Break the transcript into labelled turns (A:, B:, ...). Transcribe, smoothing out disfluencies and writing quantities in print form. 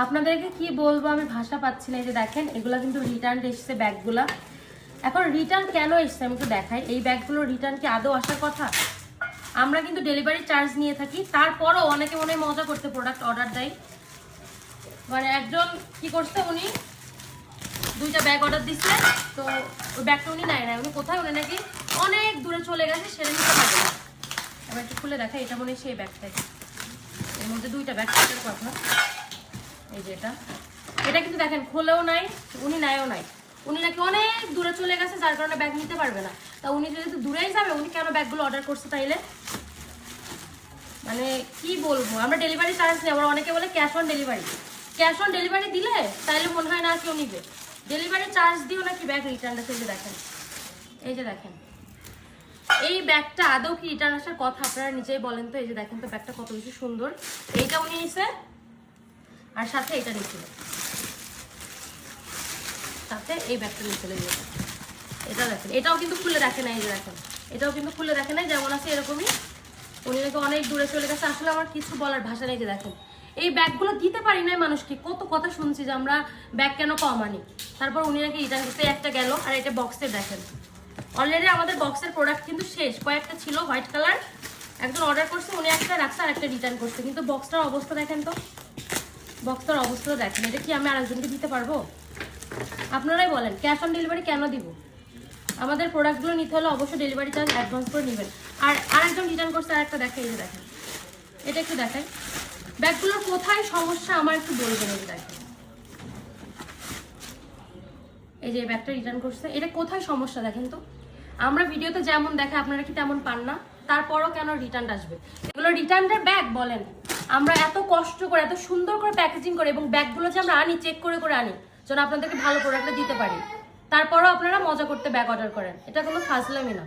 A: আপনাদেরকে কি বলবো আমি ভাষা পাচ্ছি না। এই যে দেখেন এগুলা কিন্তু রিটার্ন এসছে ব্যাগগুলা। এখন রিটার্ন কেন এসছে আমি একটু দেখাই। এই ব্যাগগুলো রিটার্ন কি আদৌ আসার কথা? আমরা কিন্তু ডেলিভারি চার্জ নিয়ে থাকি, তারপরও অনেকে মনে মজা করতে প্রোডাক্ট অর্ডার দেয়। মানে একজন কি করছে, উনি 2টা ব্যাগ অর্ডার দিচ্ছে, তো ওই ব্যাগটা উনি নেয় না। উনি কোথায়, উনি নাকি অনেক দূরে চলে গেছে, সেটা নিতে পারবে না। এবার একটু খুলে দেখা, এটা মনে হয় সেই ব্যাগটাই। এর মধ্যে 2টা ব্যাগ থাকার কথা। এই যে এটা কিন্তু দেখেন খোলেও নাই, উনি নেয়ও নাই। উনি নাকি অনেক দূরে চলে গেছে, যার কারণে ব্যাগ নিতে পারবে না। তা উনি যেহেতু দূরেই যাবে, উনি কেন ব্যাগগুলো অর্ডার করছে তাইলে? মানে কি বলবো, আমরা ডেলিভারি চার্জ নেই। আবার অনেকে বলে cash on delivery. Cash on delivery দিলে তাইলে মনে হয় না কেউ নিবে। ডেলিভারি চার্জ দিও নাকি ব্যাগ রিটার্ন আসে। এই যে দেখেন, এই যে দেখেন এই ব্যাগটা আদৌ কি রিটার্ন আসার কথা? আপনারা নিজেই বলেন তো। এই যে দেখেন তো ব্যাগটা কত বেশি সুন্দর। এইটা উনি নিছে, আর সাথে এটা নিছিল, সাথে এই ব্যাগটা নিয়ে চলে গিয়েছে। এটা দেখেন, এটাও কিন্তু খুলে দেখে নাই। এই যে দেখেন, এটাও কিন্তু খুলে দেখে নাই, যেমন আছে এরকমই। উনি নাকি অনেক দূরে চলে গেছে। আসলে আমার কিছু বলার ভাষা নেই। যে দেখেন এই ব্যাগগুলো দিতে পারি না মানুষকে। কত কথা শুনছি যে আমরা ব্যাগ কেন কম আনি, তারপর উনি নাকি রিটার্ন করতে। একটা গেল, আর এটা বক্সে দেখেন। অলরেডি আমাদের বক্সের প্রোডাক্ট কিন্তু শেষ। কয়েকটা ছিল হোয়াইট কালার, একজন অর্ডার করছে, উনি একটা রাখছে আর একটা রিটার্ন করছে। কিন্তু বক্সটার অবস্থা দেখেন তো, বক্সটার অবস্থা দেখেন। এটা কি আমি আরেকজনকে দিতে পারবো? আপনারাই বলেন, ক্যাশ অন ডেলিভারি কেন দিব? আমাদের প্রোডাক্টগুলো নিতে হলে অবশ্যই ডেলিভারি চার্জ অ্যাডভান্স করে নেবেন। আর আরেকজন রিটার্ন করছে আর একটা দেখে। এই যে দেখেন, এটা একটু দেখাই। ব্যাগগুলোর কোথায় সমস্যা আমার একটু বলবেন। এই যে দেখেন, এই যে ব্যাগটা রিটার্ন করছে, এটা কোথায় সমস্যা দেখেন তো। আমরা ভিডিওতে যেমন দেখে আপনারা কি তেমন পান না? তারপরও কেন রিটার্ন আসবে? এগুলো রিটার্নের ব্যাগ বলেন। আমরা এত কষ্ট করে, এত সুন্দর করে প্যাকেজিং করে, এবং ব্যাগগুলো যে আমরা আনি, চেক করে করে আনি, যেন আপনাদেরকে ভালো প্রোডাক্টটা দিতে পারি, তারপরও আপনারা মজা করতে ব্যাগ অর্ডার করেন। এটা কোনো ফাজলামি না।